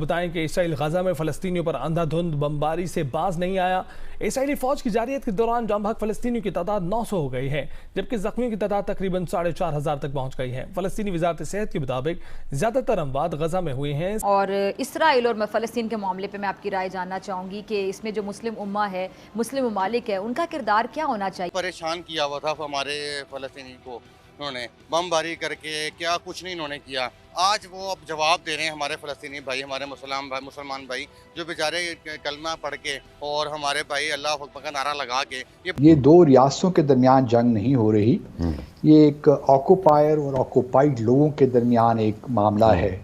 بتائیں کہ اسرائیل غزہ میں فلسطینیوں پر اندھا دھند بمباری سے باز نہیں آیا۔ اسرائیلی فوج کی جارحیت کے دوران جاں بحق فلسطینیوں کی تعداد 900 ہو گئی ہے، جبکہ زخمیوں کی تعداد تقریباً 4500 تک پہنچ گئی ہے۔ فلسطینی وزارت صحت کے مطابق زیادہ تر اموات غزہ میں ہوئے ہیں۔ اور اسرائیل اور فلسطین کے معاملے پہ میں آپ کی رائے جاننا چاہوں گی کہ اس میں جو مسلم امہ ہے، مسلم ممالک ہے، ان کا کردار کیا ہونا چاہیے؟ پریشان کیا ہوا تھا ہمارے فلسطینی کو، انہوں نے بمباری کر کے کیا کچھ نہیں انہوں نے کیا۔ آج وہ اب جواب دے رہے ہیں ہمارے فلسطینی بھائی، ہمارے مسلمان بھائی جو بیچارے کلمہ پڑھ کے اور ہمارے بھائی اللہ اکبر کا نعرہ لگا کے یہ دو ریاستوں کے درمیان جنگ نہیں ہو رہی، یہ ایک آکوپائر اور آکوپائڈ لوگوں کے درمیان ایک معاملہ ہے۔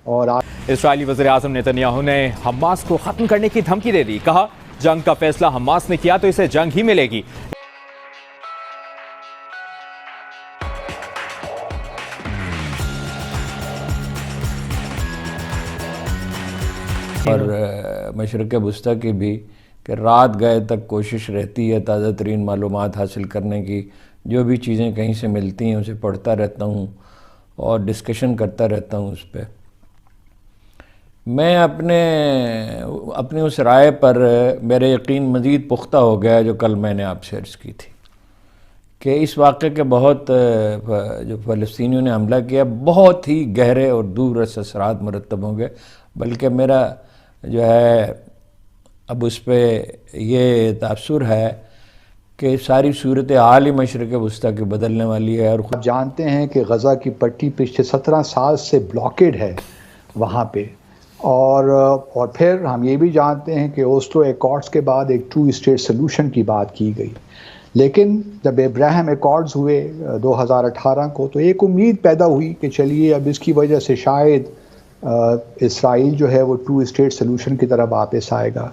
اور اسرائیلی وزیر اعظم نیتنیاہو نے حماس کو ختم کرنے کی دھمکی دے دی، کہا جنگ کا فیصلہ حماس نے کیا تو اسے جنگ ہی ملے گی۔ اور مشرق وسطی کی بھی کہ رات گئے تک کوشش رہتی ہے تازہ ترین معلومات حاصل کرنے کی، جو بھی چیزیں کہیں سے ملتی ہیں اسے پڑھتا رہتا ہوں اور ڈسکشن کرتا رہتا ہوں اس پہ۔ میں اپنی اس رائے پر میرے یقین مزید پختہ ہو گیا جو کل میں نے آپ سے عرض کی تھی کہ اس واقعے کے بہت جو فلسطینیوں نے حملہ کیا بہت ہی گہرے اور دور رس اثرات مرتب ہوں گے، بلکہ میرا جو ہے اب اس پہ یہ تاثر ہے کہ ساری صورتحال ہی مشرق وسطی کی بدلنے والی ہے۔ اور آپ جانتے ہیں کہ غزہ کی پٹی پچھلے 17 سال سے بلاکیڈ ہے وہاں پہ، اور پھر ہم یہ بھی جانتے ہیں کہ اوسلو ایکارڈز کے بعد ایک 2 اسٹیٹ سلوشن کی بات کی گئی، لیکن جب ابراہیم ایکارڈز ہوئے 2018 کو تو ایک امید پیدا ہوئی کہ چلیے اب اس کی وجہ سے شاید اسرائیل جو ہے وہ 2 اسٹیٹ سلوشن کی طرف واپس آئے گا،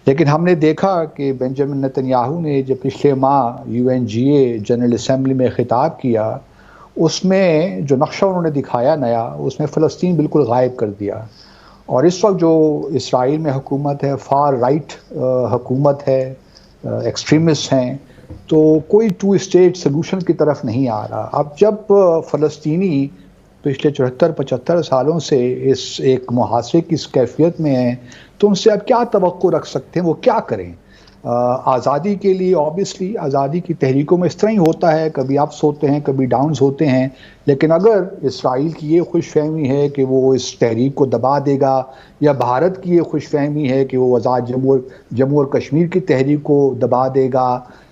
لیکن ہم نے دیکھا کہ بنجامن نتنیاہو نے جب پچھلے ماہ UNGA جنرل اسمبلی میں خطاب کیا، اس میں جو نقشہ انہوں نے دکھایا نیا، اس میں فلسطین بالکل غائب کر دیا۔ اور اس وقت جو اسرائیل میں حکومت ہے فار رائٹ حکومت ہے، ایکسٹریمسٹ ہیں، تو کوئی 2 اسٹیٹ سلوشن کی طرف نہیں آ رہا۔ اب جب فلسطینی پچھلے 74-75 سالوں سے اس ایک محاصرے کی اس کیفیت میں ہیں تو ان سے اب کیا توقع رکھ سکتے ہیں، وہ کیا کریں؟ آزادی کے لیے آبویسلی آزادی کی تحریکوں میں اس طرح ہی ہوتا ہے، کبھی اپس ہوتے ہیں کبھی ڈاؤنز ہوتے ہیں، لیکن اگر اسرائیل کی یہ خوش فہمی ہے کہ وہ اس تحریک کو دبا دے گا، یا بھارت کی یہ خوش فہمی ہے کہ وہ آزاد جموں اور کشمیر کی تحریک کو دبا دے گا،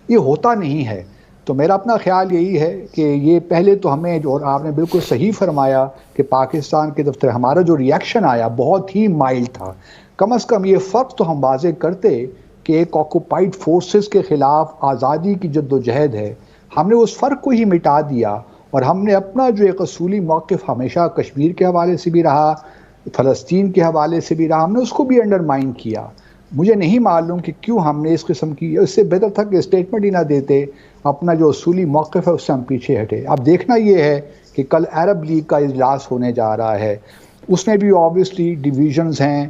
یہ ہوتا نہیں ہے۔ تو میرا اپنا خیال یہی ہے کہ یہ پہلے تو ہمیں، اور آپ نے بالکل صحیح فرمایا کہ پاکستان کے دفتر ہمارا جو ریاکشن آیا بہت ہی مائلڈ تھا، کم از کم یہ فرق تو ہم واضح کرتے کہ ایک آکوپائڈ فورسز کے خلاف آزادی کی جد و جہد ہے، ہم نے اس فرق کو ہی مٹا دیا، اور ہم نے اپنا جو ایک اصولی موقف ہمیشہ کشمیر کے حوالے سے بھی رہا، فلسطین کے حوالے سے بھی رہا، ہم نے اس کو بھی انڈرمائن کیا۔ مجھے نہیں معلوم کہ کیوں ہم نے اس قسم کی، اس سے بہتر تھا کہ اسٹیٹمنٹ ہی نہ دیتے، اپنا جو اصولی موقف ہے اس سے ہم پیچھے ہٹے۔ اب دیکھنا یہ ہے کہ کل عرب لیگ کا اجلاس ہونے جا رہا ہے، اس میں بھی آبویسلی ڈیویژنز ہیں،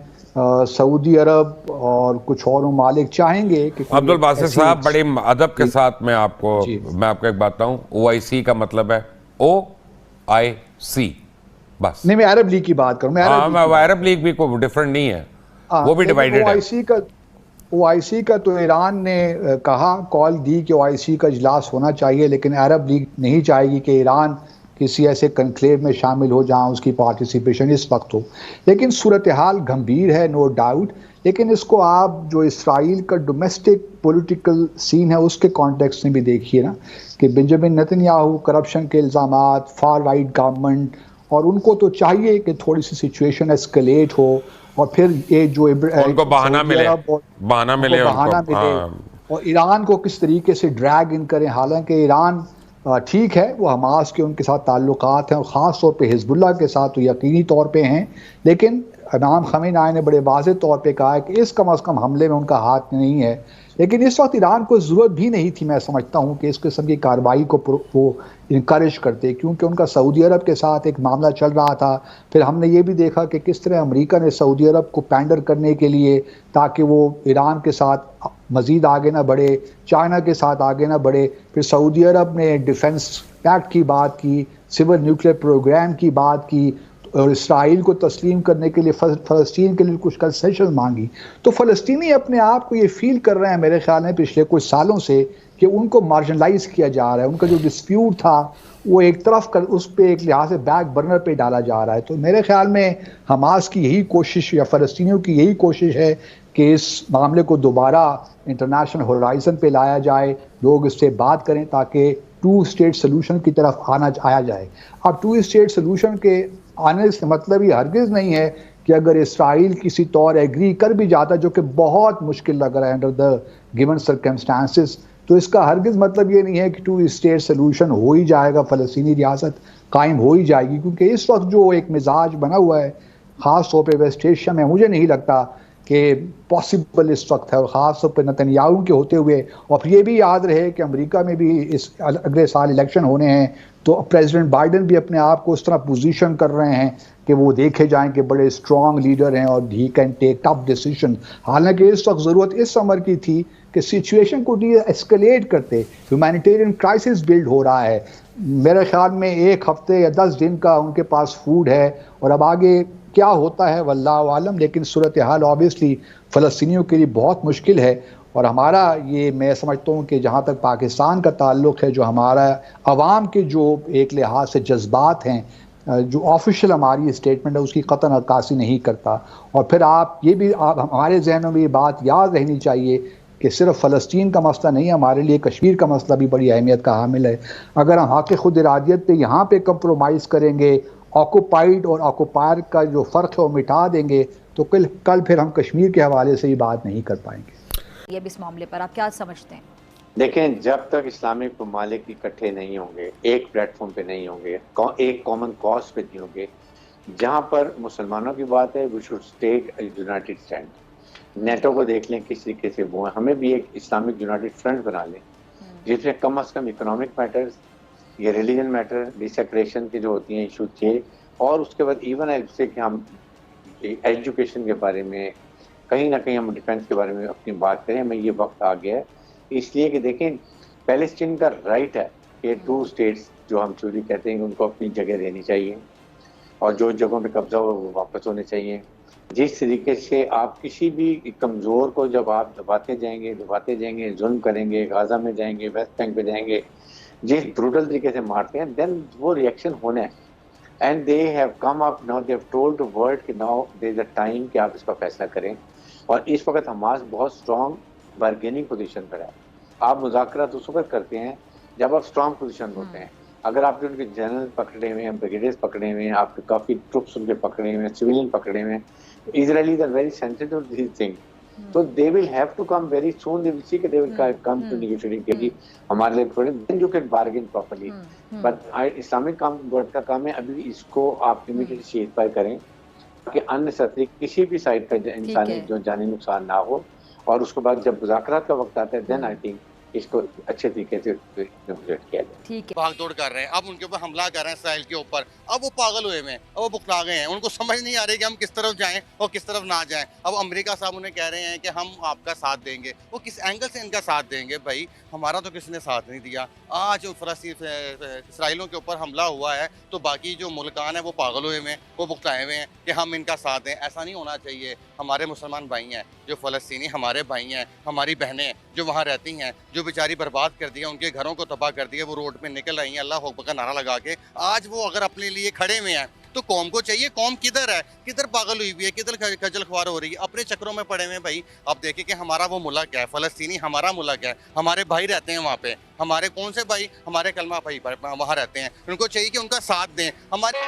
سعودی عرب اور کچھ اور ممالک چاہیں گے کہ عبدالباسط صاحب بڑے ادب کے ساتھ میں آپ کو ایک بات بتاؤں، OIC کا مطلب ہے OIC بس نہیں، میں عرب لیگ کی بات کروں، عرب لیگ بھی کوئی ڈیفرنٹ نہیں ہے، وہ بھی ڈیوائیڈڈ ہے۔ OIC کا تو ایران نے کہا، کال دی کہ OIC کا اجلاس ہونا چاہیے، لیکن عرب لیگ نہیں چاہے گی کہ ایران کسی ایسے کنکلیو میں شامل ہو جہاں اس کی پارٹیسپیشن اس وقت ہو۔ لیکن صورتحال گھمبیر ہے، نو ڈاؤٹ، لیکن اس کو آپ جو اسرائیل کا ڈومیسٹک پولیٹیکل سین ہے اس کے کانٹیکسٹ میں بھی دیکھیے نا، کہ بنجامن نتنیاہو کرپشن کے الزامات، فار رائٹ گورنمنٹ، اور ان کو تو چاہیے کہ تھوڑی سی سچویشن ایسکلیٹ ہو، اور پھر یہ جو ان کو بہانہ ملے اور ایران کو کس طریقے سے ڈریگ ان کریں، حالانکہ ایران ٹھیک ہے وہ حماس کے ان کے ساتھ تعلقات ہیں، اور خاص طور پہ حزب اللہ کے ساتھ تو یقینی طور پہ ہیں، لیکن امام خمینی نے بڑے واضح طور پہ کہا ہے کہ اس کم از کم حملے میں ان کا ہاتھ نہیں ہے، لیکن اس وقت ایران کو ضرورت بھی نہیں تھی، میں سمجھتا ہوں کہ اس قسم کی کارروائی کو وہ انکریج کرتے، کیونکہ ان کا سعودی عرب کے ساتھ ایک معاملہ چل رہا تھا۔ پھر ہم نے یہ بھی دیکھا کہ کس طرح امریکہ نے سعودی عرب کو پینڈر کرنے کے لیے تاکہ وہ ایران کے ساتھ مزید آگے نہ بڑھے، چائنا کے ساتھ آگے نہ بڑھے، پھر سعودی عرب نے ڈیفنس پیکٹ کی بات کی، سول نیوکلیئر پروگرام کی بات کی، اور اسرائیل کو تسلیم کرنے کے لیے فلسطین کے لیے کچھ کنسیشن مانگی، تو فلسطینی اپنے آپ کو یہ فیل کر رہے ہیں میرے خیال میں پچھلے کچھ سالوں سے کہ ان کو مارجنلائز کیا جا رہا ہے، ان کا جو ڈسپیوٹ تھا وہ ایک طرف اس پہ ایک لحاظ سے بیک برنر پہ ڈالا جا رہا ہے۔ تو میرے خیال میں حماس کی یہی کوشش یا فلسطینیوں کی یہی کوشش ہے کہ اس معاملے کو دوبارہ انٹرنیشنل ہورائزن پہ لایا جائے، لوگ اس سے بات کریں تاکہ 2 اسٹیٹ سلوشن کی طرف آیا جائے۔ اب 2 اسٹیٹ سلوشن کے آنے سے مطلب یہ ہرگز نہیں ہے کہ اگر اسرائیل کسی طور ایگری کر بھی جاتا، جو کہ بہت مشکل لگ رہا ہے انڈر دا گیون سرکمسٹانسز، تو اس کا ہرگز مطلب یہ نہیں ہے کہ 2 اسٹیٹ سلوشن ہو ہی جائے گا، فلسطینی ریاست قائم ہو ہی جائے گی، کیونکہ اس وقت جو ایک مزاج بنا ہوا ہے خاص طور پہ ویسٹ ایشیا میں، مجھے نہیں لگتا کہ پاسبل اس وقت ہے، اور خاص طور پہ نتنیاہو کے ہوتے ہوئے۔ اور پھر یہ بھی یاد رہے کہ امریکہ میں بھی اس اگلے سال الیکشن ہونے ہیں، تو پریزیڈنٹ بائیڈن بھی اپنے آپ کو اس طرح پوزیشن کر رہے ہیں کہ وہ دیکھے جائیں کہ بڑے اسٹرانگ لیڈر ہیں اور he can take tough decision. حالانکہ اس وقت ضرورت اس امر کی تھی کہ سچویشن کو ڈی ایسکلیٹ کرتے، ہیومینیٹیرین کرائسس بلڈ ہو رہا ہے، میرے خیال میں 1 ہفتے یا 10 دن کا ان کے پاس فوڈ ہے، اور اب آگے کیا ہوتا ہے واللہ عالم، لیکن صورتحال آبویسلی فلسطینیوں کے لیے بہت مشکل ہے۔ اور ہمارا یہ میں سمجھتا ہوں کہ جہاں تک پاکستان کا تعلق ہے، جو ہمارا عوام کے جو ایک لحاظ سے جذبات ہیں، جو آفیشیل ہماری اسٹیٹمنٹ ہے اس کی قطعاً عکاسی نہیں کرتا۔ اور پھر یہ بھی ہمارے ذہنوں میں یہ بات یاد رہنی چاہیے کہ صرف فلسطین کا مسئلہ نہیں، ہمارے لیے کشمیر کا مسئلہ بھی بڑی اہمیت کا حامل ہے۔ اگر ہم حق خود ارادیت پہ یہاں پہ کمپرومائز کریں گے، آکوپائڈ اور آکوپائر کا جو فرق ہے وہ مٹا دیں گے، تو کل پھر ہم کشمیر کے حوالے سے ہی بات نہیں کر پائیں گے۔ یہ بھی اس معاملے پر آپ کیا سمجھتے ہیں؟ دیکھیں، جب تک اسلامک ممالک اکٹھے نہیں ہوں گے، ایک پلیٹ فارم پہ نہیں ہوں گے، ایک کامن کاز پہ نہیں ہوں گے، جہاں پر مسلمانوں کی بات ہے we should take united stand. NATO کو دیکھ لیں کس طریقے سے وہ ہے، ہمیں بھی ایک اسلامک یونائٹڈ فرنٹ بنا لیں جس میں کم از کم اکنامک میٹرز، یہ ریلیجن میٹر، ڈیسیکریشن کی جو ہوتی ہیں ایشو تھے، اور اس کے بعد ایون سے کہ ہم ایجوکیشن کے بارے میں کہیں نہ کہیں ہم ڈیفینس کے بارے میں اپنی بات کریں۔ ہمیں یہ وقت آ گیا ہے اس لیے کہ دیکھیں پیلسٹین کا رائٹ ہے کہ 2 اسٹیٹس جو ہم چوری کہتے ہیں ان کو اپنی جگہ دینی چاہیے، اور جو جگہوں پہ قبضہ ہو وہ واپس ہونے چاہیے۔ جس طریقے سے آپ کسی بھی کمزور کو جب آپ دباتے جائیں گے، ظلم کریں گے، غازہ میں جائیں گے، ویسٹ بینک پہ جائیں گے، جس بروٹل طریقے سے مارتے ہیں، دین وہ ریئیکشن ہونا ہے۔ And they have come up now, they have told the world کہ now there is a time کہ آپ اس کا فیصلہ کریں۔ اور اس وقت حماس بہت اسٹرانگ بارگیننگ پوزیشن پر ہے۔ آپ مذاکرات اس وقت کرتے ہیں جب آپ اسٹرانگ پوزیشن ہوتے ہیں۔ اگر آپ نے ان کے جنرل پکڑے ہوئے ہیں، بریگیڈیئرز پکڑے ہوئے ہیں، آپ کے کافی ٹروپس ان کے پکڑے ہوئے ہیں، سویلین پکڑے ہوئے ہیں، Israelis are very sensitive to this thing, تو they will have to come very soon, they will see کہ they will come to negotiating کہ جی ہمارے لیے تھوڑے then you can bargain properly. But Islamic government کا کام ہے ابھی اس کو آپ امیڈیٹلی سیز فائر کریں کہ اننیسیسری کسی بھی سائڈ کا انسانی جو جانی نقصان نہ ہو، اور اس کے بعد جب مذاکرات کا وقت آتا ہے دین آئی تھنک اس کو اچھے طریقے سے نیگوشیٹ کیا جائے۔ بھاگ دوڑ کر رہے ہیں، اب ان کے اوپر حملہ کر رہے ہیں اسرائیل کے اوپر، اب وہ پاگل ہوئے ہیں، اب وہ بکلا گئے ہیں، ان کو سمجھ نہیں آ رہی کہ ہم کس طرف جائیں اور کس طرف نہ جائیں۔ اب امریکہ صاحب انہیں کہہ رہے ہیں کہ ہم آپ کا ساتھ دیں گے، وہ کس اینگل سے ان کا ساتھ دیں گے؟ بھائی ہمارا تو کسی نے ساتھ نہیں دیا۔ آج اسرائیلیوں کے اوپر حملہ ہوا ہے تو باقی جو ملکان ہیں وہ پاگل ہوئے ہیں، وہ بکلائے ہوئے ہیں کہ ہم ان کا ساتھ دیں۔ ایسا نہیں ہونا چاہیے۔ ہمارے مسلمان بھائی ہیں جو فلسطینی، ہمارے بھائی ہیں، ہماری بہنیں جو وہاں رہتی ہیں، جو بیچاری برباد کر دیا، ان کے گھروں کو تباہ کر دیا، وہ روڈ پہ نکل آئی ہیں اللہ اکبر کا نعرہ لگا کے۔ آج وہ اگر اپنے لیے کھڑے ہوئے ہیں تو قوم کو چاہیے، قوم کدھر ہے، کدھر پاگل ہوئی ہوئی ہے، کدھر کھجل خوار ہو رہی ہے، اپنے چکروں میں پڑے ہوئے ہیں۔ بھائی آپ دیکھیں کہ ہمارا وہ ملک ہے، فلسطینی ہمارا ملک ہے، ہمارے بھائی رہتے ہیں وہاں پہ، ہمارے کون سے بھائی، ہمارے کلمہ بھائی وہاں رہتے ہیں، ان کو چاہیے کہ ان کا ساتھ دیں۔ ہمارے